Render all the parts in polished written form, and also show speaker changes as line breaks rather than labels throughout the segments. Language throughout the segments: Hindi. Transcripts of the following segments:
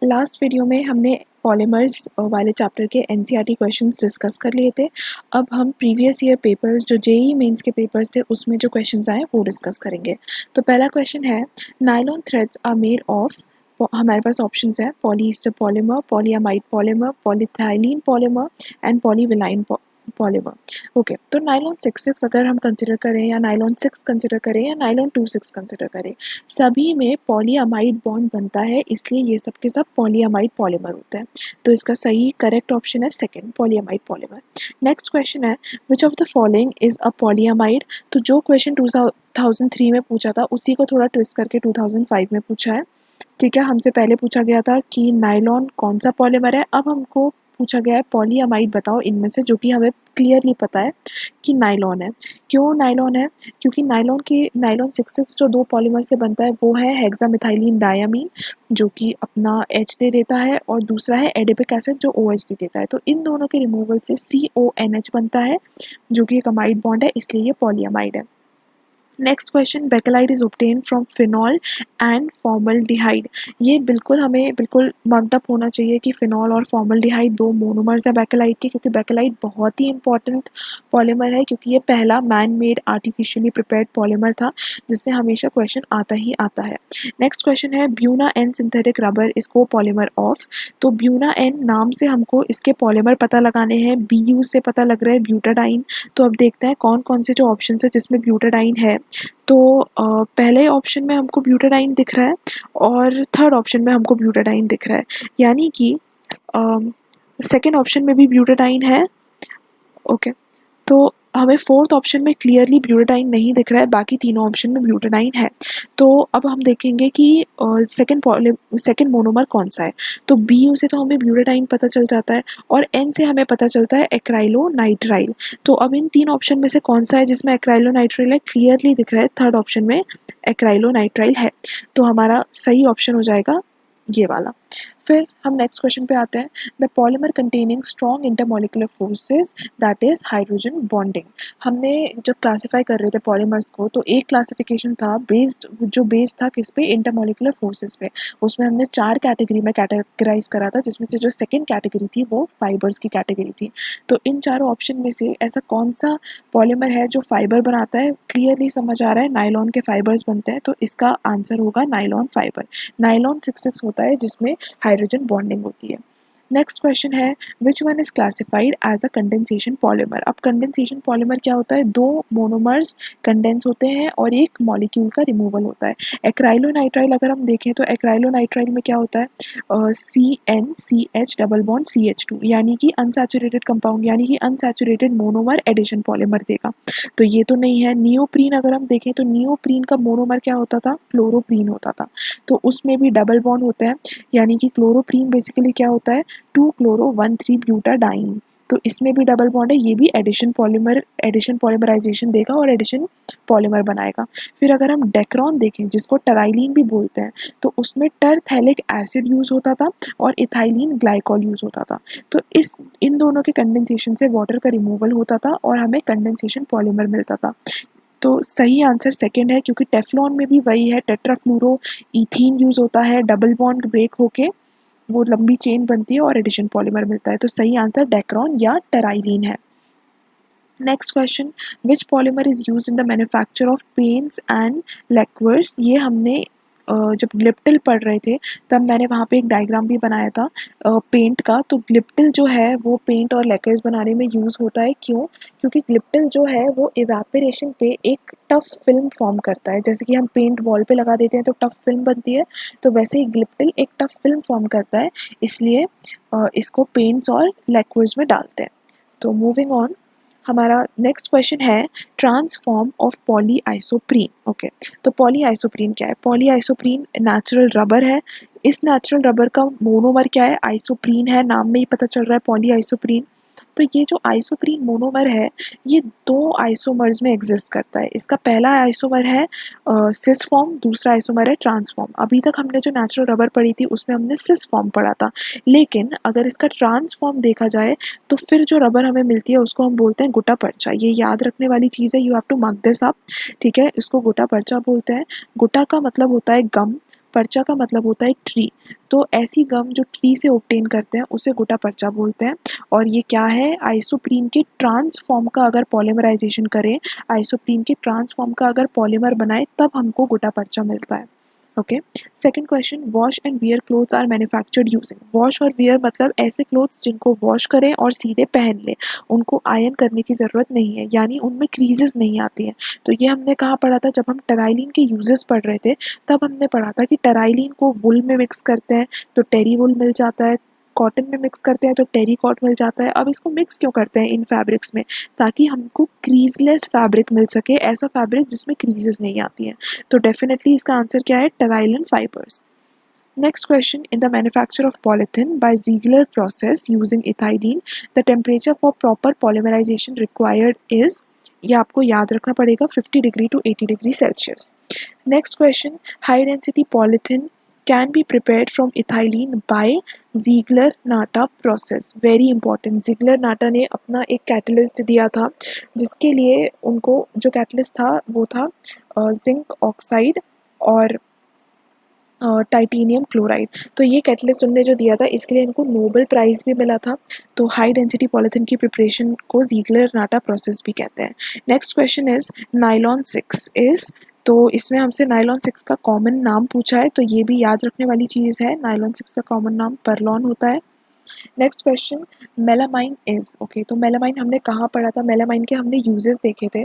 लास्ट वीडियो में हमने पॉलीमर्स वाले चैप्टर के एनसीईआरटी क्वेश्चंस डिस्कस कर लिए थे। अब हम प्रीवियस ईयर पेपर्स जो जेईई मेंस के पेपर्स थे उसमें जो क्वेश्चंस आए वो डिस्कस करेंगे। तो पहला क्वेश्चन है, nylon threads are made of, हमारे पास ऑप्शंस है polyester polymer, polyamide polymer, polyethylene polymer and polyvinyl polymer. Okay, तो नायलॉन 66 अगर हम कंसिडर करें या नायलॉन 6 कंसिडर करें या नायलॉन 26 कंसिडर करें, सभी में पॉलीअमाइड बॉन्ड बनता है, इसलिए ये सब के सब पॉलीअमाइड पॉलीमर होते हैं। तो इसका सही करेक्ट ऑप्शन है second, polyamide polymer. Next question है, which of the following is a polyamide. तो जो क्वेश्चन 2003 में पूछा था उसी को थोड़ा ट्विस्ट करके 2005 में पूछा है। ठीक है, हमसे पहले पूछा गया था कि नायलॉन कौन सा पॉलीमर है, अब हमको पूछा गया है पॉलीअमाइड बताओ इनमें से, जो कि हमें क्लियरली पता है कि नायलॉन है। क्यों नायलॉन है? क्योंकि नायलॉन 66 जो दो पॉलीमर से बनता है वो है हेक्सामिथाइलिन डायमीन, जो कि अपना H दे देता है, और दूसरा है एडिपिक एसिड जो OH दे देता है। तो इन दोनों के रिमूवल से CONH बनता है, जो कि एक अमाइड बॉन्ड है, इसलिए ये पॉलीअमाइड है। Next question, bakelite is obtain from phenol and formaldehyde. ये बिल्कुल हमें बिल्कुल मग्ड अप होना चाहिए कि फिनॉल और फॉर्मल्डिहाइड दो मोनोमर्स है बेकेलाइट के, क्योंकि बेकेलाइट बहुत ही इंपॉर्टेंट पॉलीमर है, क्योंकि ये पहला man made artificially prepared polymer था, जिससे हमेशा क्वेश्चन आता ही आता है। नेक्स्ट क्वेश्चन है, Buna N synthetic rubber is copolymer of. तो ब्यूना एन नाम से हमको इसके पॉलीमर पता लगाने हैं, BU से पता लग रहा है ब्यूटाडाइन। तो अब देखते हैं कौन कौन से जो ऑप्शन है जिसमें ब्यूटाडाइन है। तो पहले ऑप्शन में हमको ब्यूटाडाइन दिख रहा है और थर्ड ऑप्शन में हमको ब्यूटाडाइन दिख रहा है, यानी कि सेकेंड ऑप्शन में भी ब्यूटाडाइन है। ओके, तो हमें फोर्थ ऑप्शन में क्लियरली ब्यूटाडाइन नहीं दिख रहा है, बाकी तीनों ऑप्शन में ब्यूटाडाइन है। तो अब हम देखेंगे कि सेकेंड मोनोमर कौन सा है। तो BU से तो हमें ब्यूटाडाइन पता चल जाता है और N से हमें पता चलता है एक्राइलोनाइट्राइल। तो अब इन तीन ऑप्शन में से कौन सा है जिसमें एक्राइलोनाइट्राइल है? क्लियरली दिख रहा है थर्ड ऑप्शन में एक्राइलोनाइट्राइल है। तो हमारा सही ऑप्शन हो जाएगा ये वाला। फिर हम नेक्स्ट क्वेश्चन पे आते हैं, the polymer containing strong intermolecular forces that is hydrogen bonding. हमने जब क्लासिफाई कर रहे थे पॉलीमर्स को तो एक क्लासिफिकेशन था जो बेस्ड था किस पे? इंटरमोलिकुलर फोर्सेस पे। उसमें हमने 4 कैटेगरी में कैटेगराइज करा था, जिसमें से जो सेकेंड कैटेगरी थी वो फाइबर्स की कैटेगरी थी। तो इन चारों ऑप्शन में से ऐसा कौन सा पॉलीमर है जो फाइबर बनाता है? क्लियरली समझ आ रहा है नायलॉन के फाइबर्स बनते हैं, तो इसका आंसर होगा नायलॉन फाइबर। नायलॉन 66 होता है जिसमें हाइड्रोजन बॉन्डिंग होती है। नेक्स्ट क्वेश्चन है, which one is classified as a condensation polymer. अब कंडेंसेशन पॉलीमर क्या होता है? दो मोनोमर्स कंडेंस होते हैं और एक मॉलिक्यूल का रिमूवल होता है। एक्राइलोनाइट्राइल अगर हम देखें तो एक्राइलोनाइट्राइल में क्या होता है? CnCH डबल बॉन्ड CH2, यानी कि अनसैचुरेटेड कंपाउंड, यानी कि अनसैचुरेटेड मोनोमर एडिशन पॉलीमर देगा। तो ये तो नहीं है। नियोप्रीन अगर हम देखें तो नियोप्रीन का मोनोमर क्या होता था? क्लोरोप्रीन होता था, तो उसमें भी डबल बॉन्ड होते हैं, यानी कि क्लोरोप्रीन बेसिकली क्या होता है? 2-chloro-1,3 butadiene. तो इसमें भी डबल बॉन्ड है, ये भी एडिशन पॉलीमराइजेशन देगा और एडिशन पॉलीमर बनाएगा। फिर अगर हम डेक्रोन देखें जिसको टराइलिन भी बोलते हैं, तो उसमें टरथैलिक एसिड यूज़ होता था और इथाइलिन ग्लाइकॉल यूज़ होता था। तो इन दोनों के कंडेंसेशन से वाटर का रिमूवल होता था और हमें कंडेंसेशन पॉलीमर मिलता था। तो सही आंसर सेकंड है, क्योंकि टेफ्लॉन में भी वही है, टेट्राफ्लूरो इथीन यूज़ होता है, डबल बॉन्ड ब्रेक होके वो लंबी चेन बनती है और एडिशन पॉलीमर मिलता है। तो सही आंसर डेक्रोन या टेराइलिन है। Next question, which polymer is use in the manufacture of paints and lacquers. ये हमने जब ग्लिप्टिल पढ़ रहे थे तब मैंने वहाँ पे एक डायग्राम भी बनाया था पेंट का। तो ग्लिप्टिल जो है वो पेंट और लैक्वर्स बनाने में यूज़ होता है। क्यों? क्योंकि ग्लिप्टिल जो है वो इवेपोरेशन पे एक टफ फिल्म फॉर्म करता है। जैसे कि हम पेंट वॉल पे लगा देते हैं तो टफ फिल्म बनती है, तो वैसे ही ग्लिप्टिल एक टफ फिल्म फॉर्म करता है, इसलिए इसको पेंट्स और लैक्वर्स में डालते हैं। तो मूविंग ऑन, हमारा नेक्स्ट क्वेश्चन है, ट्रांसफॉर्म ऑफ पॉलीआइसोप्रीन। ओके, तो पॉलीआइसोप्रीन क्या है? पॉलीआइसोप्रीन नेचुरल रबर है। इस नेचुरल रबर का मोनोमर क्या है? आइसोप्रीन है, नाम में ही पता चल रहा है पॉलीआइसोप्रीन। तो ये जो आइसोप्रीन मोनोमर है ये दो आइसोमर्स में एग्जिस्ट करता है। इसका पहला आइसोमर है सिस फॉर्म, दूसरा आइसोमर है ट्रांसफॉर्म। अभी तक हमने जो नेचुरल रबर पढ़ी थी उसमें हमने सिस फॉर्म पढ़ा था, लेकिन अगर इसका ट्रांसफॉर्म देखा जाए तो फिर जो रबर हमें मिलती है उसको हम बोलते हैं गुटा पर्चा। ये याद रखने वाली चीज़ है, you have to mark this up. ठीक है, इसको गुटा पर्चा बोलते हैं। गुटा का मतलब होता है गम, पर्चा का मतलब होता है ट्री, तो ऐसी गम जो ट्री से ऑब्टेन करते हैं उसे गुटा पर्चा बोलते हैं। और ये क्या है, आइसोप्रीन के ट्रांस फॉर्म का अगर पॉलीमराइजेशन करें, आइसोप्रीन के ट्रांस फॉर्म का अगर पॉलीमर बनाए तब हमको गुटा पर्चा मिलता है। Okay, second question, wash and wear clothes are manufactured using. Wash और वियर मतलब ऐसे क्लोथ्स जिनको वॉश करें और सीधे पहन लें, उनको आयन करने की ज़रूरत नहीं है, यानी उनमें क्रीजेस नहीं आती हैं। तो ये हमने कहाँ पढ़ा था, जब हम टेराइलिन के यूजेस पढ़ रहे थे तब हमने पढ़ा था कि टेराइलिन को वुल में मिक्स करते हैं तो टेरी वुल मिल जाता है, कॉटन में मिक्स करते हैं तो टेरी कॉट मिल जाता है। अब इसको मिक्स क्यों करते हैं इन फैब्रिक्स में, ताकि हमको क्रीजलेस फैब्रिक मिल सके, ऐसा फैब्रिक जिसमें क्रीजेस नहीं आती हैं। तो डेफिनेटली इसका आंसर क्या है, टेराइलिन fibres. Next question, in the manufacture of polythene by Ziegler process using ethylene, the temperature for proper polymerization required is, ये आपको याद रखना पड़ेगा, 50 degree to 80 degree Celsius. Next question, high density polythene can be prepared from ethylene by Ziegler Natta process. Very important, Ziegler Natta ने अपना एक कैटलिस्ट दिया था जिसके लिए उनको जो कैटलिस्ट था वो था जिंक ऑक्साइड और टाइटेनियम क्लोराइड। तो ये कैटलिस्ट उनने जो दिया था इसके लिए इनको नोबेल प्राइज़ भी मिला था। तो हाई डेंसिटी पॉलीथीन की प्रिपरेशन को जीगलर नाटा प्रोसेस भी कहते हैं। Next question is nylon 6 is, तो इसमें हमसे नाइलॉन 6 का कॉमन नाम पूछा है, तो ये भी याद रखने वाली चीज़ है। नाइलॉन 6 का कॉमन नाम परलॉन होता है। Next question, melamine is, okay, तो मेलामाइन हमने कहाँ पढ़ा था, मेलामाइन के हमने यूजेस देखे थे।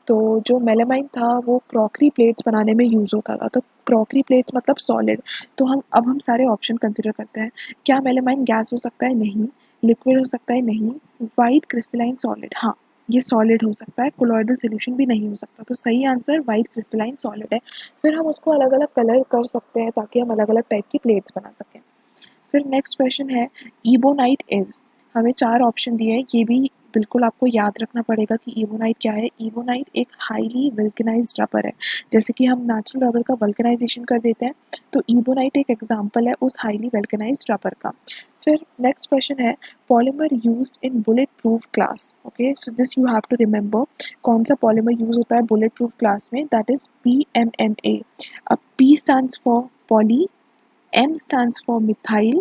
तो जो मेलामाइन था वो क्रॉकरी प्लेट्स बनाने में यूज़ होता था। तो क्रॉकरी प्लेट्स मतलब सॉलिड। तो हम सारे ऑप्शन कंसिडर करते हैं। क्या मेलामाइन गैस हो सकता है, नहीं। लिक्विड हो सकता है, नहीं। वाइट क्रिस्टलाइन सॉलिड, हाँ ये सॉलिड हो सकता है। कोलॉइडल सोल्यूशन भी नहीं हो सकता। तो सही आंसर वाइट क्रिस्टलाइन सॉलिड है। फिर हम उसको अलग अलग कलर कर सकते हैं ताकि हम अलग अलग टाइप की प्लेट्स बना सकें। फिर नेक्स्ट क्वेश्चन है, इबोनाइट इज, हमें 4 ऑप्शन दिए हैं, ये भी बिल्कुल आपको याद रखना पड़ेगा कि इबोनाइट क्या है। इबोनाइट एक हाईली वल्कनाइज्ड रबर है। जैसे कि हम नेचुरल रबर का वल्कनाइजेशन कर देते हैं, तो इबोनाइट एक एग्जांपल है उस हाईली वल्कनाइज्ड रबर का। फिर नेक्स्ट क्वेश्चन है, polymer used in bullet proof glass. Okay, so this you have to remember, कौन सा पॉलीमर यूज होता है बुलेट प्रूफ ग्लास में, दैट इज PMMA। अब P stands for poly, M stands for methyl,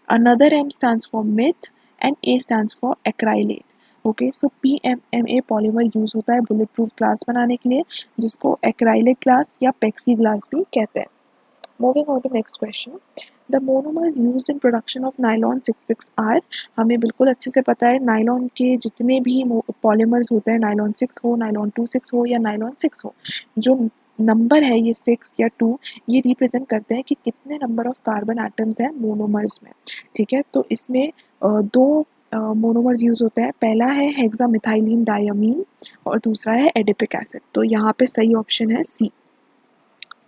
another M stands for meth and A stands for acrylate. Okay, so PMMA polymer use होता है बुलेट प्रूफ ग्लास बनाने के लिए, जिसको एक्राइलिक ग्लास या पेक्सी ग्लास भी कहते हैं। Moving on to next question, the monomers used in production of nylon 66 are, हमें बिल्कुल अच्छे से पता है नाइलॉन के जितने भी पॉलीमर्स होते हैं, नाइलॉन 6 हो, नाइलॉन 26 हो या नाइलॉन 6 हो, जो नंबर है ये 6 या 2, ये रिप्रेजेंट करते हैं कि कितने नंबर ऑफ कार्बन एटम्स हैं मोनोमर्स में। ठीक है, तो इसमें दो मोनोमर्स यूज होते हैं। पहला है हेक्सामिथाइलिन डायमीन और दूसरा है एडिपिक एसिड। तो यहाँ पे सही ऑप्शन है सी।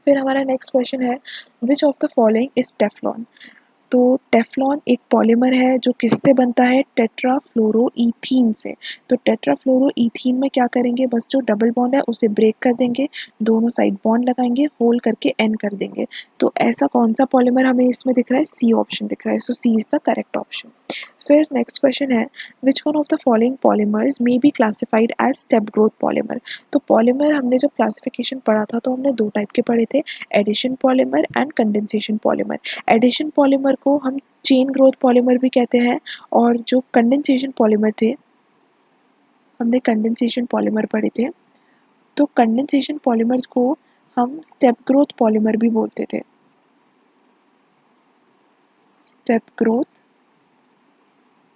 फिर हमारा नेक्स्ट क्वेश्चन है, which of the following is Teflon. तो टेफ्लॉन एक पॉलीमर है जो किससे बनता है, टेट्राफ्लोरोईथीन से। तो टेट्राफ्लोरोईथीन में क्या करेंगे, बस जो डबल बॉन्ड है उसे ब्रेक कर देंगे, दोनों साइड बॉन्ड लगाएंगे, होल करके एन कर देंगे। तो ऐसा कौन सा पॉलीमर हमें इसमें दिख रहा है, सी ऑप्शन दिख रहा है। So C is the correct option. फिर नेक्स्ट क्वेश्चन है, which one of the following polymers may be classified as step growth polymer. तो पॉलीमर हमने जब क्लासिफिकेशन पढ़ा था तो हमने 2 टाइप के पढ़े थे, addition polymer and condensation polymer. Addition polymer को हम चेन ग्रोथ पॉलीमर भी कहते हैं, और जो कंडेंसेशन पॉलीमर थे, हमने कंडेंसेशन पॉलीमर पढ़े थे, तो कंडेंसेशन पॉलीमर को हम स्टेप ग्रोथ पॉलीमर भी बोलते थे, स्टेप ग्रोथ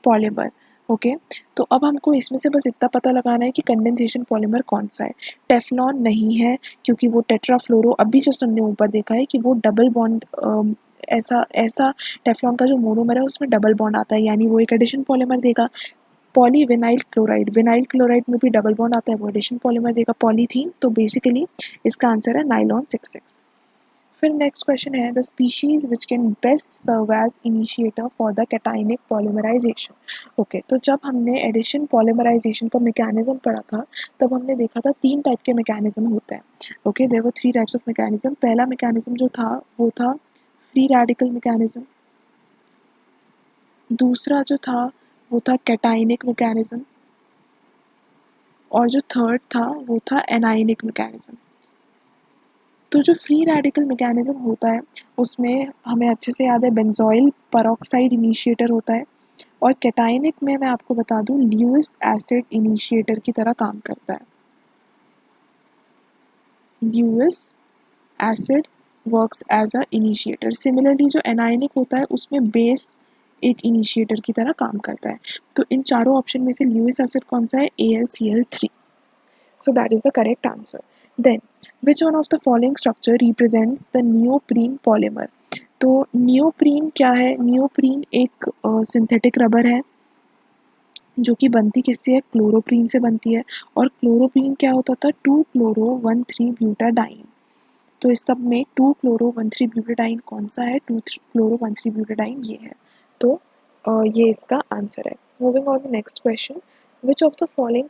पॉलीमर। ओके, तो अब हमको इसमें से बस इतना पता लगाना है कि कंडेंसेशन पॉलीमर कौन सा है। टेफ्लॉन नहीं है, क्योंकि वो टेट्राफ्लोरो, अभी जस्ट हमने ऊपर देखा है कि वो डबल बॉन्ड, ऐसा ऐसा टेफ्लॉन का जो मोनोमर है उसमें डबल बॉन्ड आता है, यानी वो एक एडिशन पॉलीमर देगा। पॉलीविनाइल क्लोराइड, विनाइल क्लोराइड में भी डबल बॉन्ड आता है, वो एडिशन पॉलीमर देगा। पॉलीथीन, तो बेसिकली इसका आंसर है नाइलॉन 66। फिर नेक्स्ट क्वेश्चन है, the species which can best serve as initiator for the cationic polymerization. Okay, तो जब हमने एडिशन पॉलीमराइजेशन का मैकेनिज्म पढ़ा था तब हमने देखा था 3 टाइप के मैकेनिज्म होते हैं। Okay, there were 3 types of mechanism. पहला मैकेनिज्म जो था वो था फ्री रेडिकल मैकेनिज्म, दूसरा जो था वो था कैटाइनिक मैकेनिज्म, और जो थर्ड था वो था एनायनिक मैकेनिज्म। तो जो फ्री रेडिकल मैकेनिज्म होता है उसमें हमें अच्छे से याद है बेंजोइल पेरोक्साइड इनिशिएटर होता है, और कैटायनिक में मैं आपको बता दूं ल्यूइस एसिड इनिशिएटर की तरह काम करता है। Lewis acid works as a initiator. Similarly जो एनायनिक होता है उसमें बेस एक इनिशिएटर की तरह काम करता है। तो इन चारों ऑप्शन में से ल्यूइस एसिड कौन सा है? AlCl3। So that is the correct answer. Then, which one of the following structure represents the neoprene polymer? तो नियोप्रीन क्या है? नियोप्रीन एक सिंथेटिक रबर है जो कि बनती किससे है? क्लोरोप्रीन से बनती है। और क्लोरोप्रीन क्या होता था? 2-chloro-1,3-ब्यूटाडाइन। तो इस सब में 2-chloro-1,3-ब्यूटाडाइन कौन सा है? 2-chloro-1,3-ब्यूटाडाइन ये है। तो ये इसका आंसर है। Moving on to next question, which of the following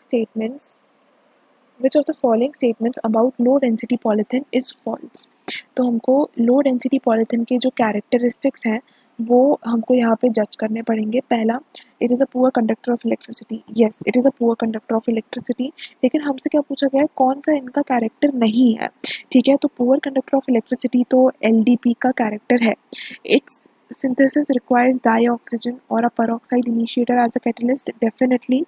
statements about low density polythene is false? तो हमको लो डेंसिटी पॉलीथिन के जो कैरेक्टरिस्टिक्स हैं वो हमको यहाँ पे जज करने पड़ेंगे। पहला, it is a poor conductor of electricity. Yes, it is a poor conductor of electricity. लेकिन हमसे क्या पूछा गया है? कौन सा इनका कैरेक्टर नहीं है? ठीक है, तो पुअर कंडक्टर ऑफ इलेक्ट्रिसिटी तो LDP का कैरेक्टर है। इट्स synthesis requires dioxygen और a peroxide initiator as a catalyst। definitely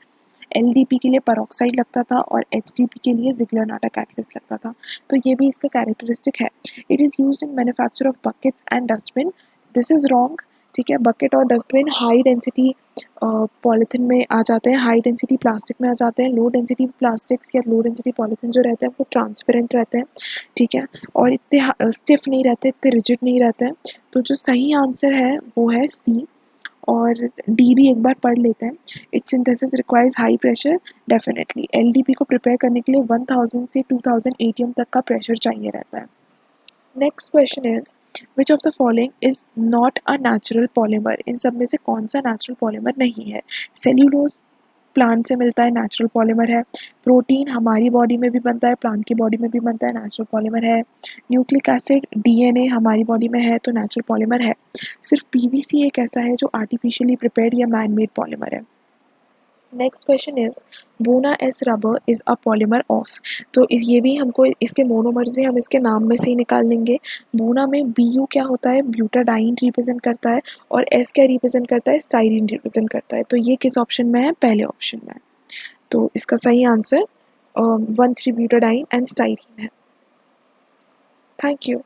LDP के लिए peroxide लगता था और HDP के लिए Ziegler-Natta catalyst लगता था। तो ये भी इसका कैरेक्टरिस्टिक है। It is used in manufacture of buckets and dustbin। This is wrong। ठीक है, बकेट और डस्टबिन हाई डेंसिटी पॉलीथिन में आ जाते हैं, हाई डेंसिटी प्लास्टिक में आ जाते हैं। लो डेंसिटी प्लास्टिक्स या लो डेंसिटी पॉलीथिन जो रहते हैं वो ट्रांसपेरेंट रहते हैं। ठीक है, और इतने स्टिफ नहीं रहते, इतने रिजिड नहीं रहते हैं। तो जो सही आंसर है वो है C। और डी भी एक बार पढ़ लेते हैं। It's synthesis requires high pressure. Definitely LDP को प्रिपेयर करने के लिए 1000 से 2000 ATM तक का प्रेशर चाहिए रहता है। Next question is which of the following is not a natural polymer? इन सब में से कौन सा नेचुरल पॉलीमर नहीं है? सेल्यूलोज प्लांट से मिलता है, नेचुरल पॉलीमर है। प्रोटीन हमारी बॉडी में भी बनता है, प्लांट की बॉडी में भी बनता है, नेचुरल पॉलीमर है। न्यूक्लिक एसिड DNA हमारी बॉडी में है तो नेचुरल पॉलीमर है। सिर्फ PVC एक ऐसा है जो आर्टिफिशियली प्रिपेयर्ड या मैन मेड पॉलीमर है। नेक्स्ट क्वेश्चन इज बोना S rubber is a polymer of. तो ये भी हमको इसके मोनोमर्स भी हम इसके नाम में से ही निकाल लेंगे। बोना में BU क्या होता है? ब्यूटाडाइन रिप्रेजेंट करता है, और S क्या रिप्रेजेंट करता है? स्टाइरिन रिप्रेजेंट करता है। तो ये किस ऑप्शन में है? पहले ऑप्शन में है। तो इसका सही आंसर 1,3-ब्यूटाडाइन एंड स्टाइरिन है। Thank you.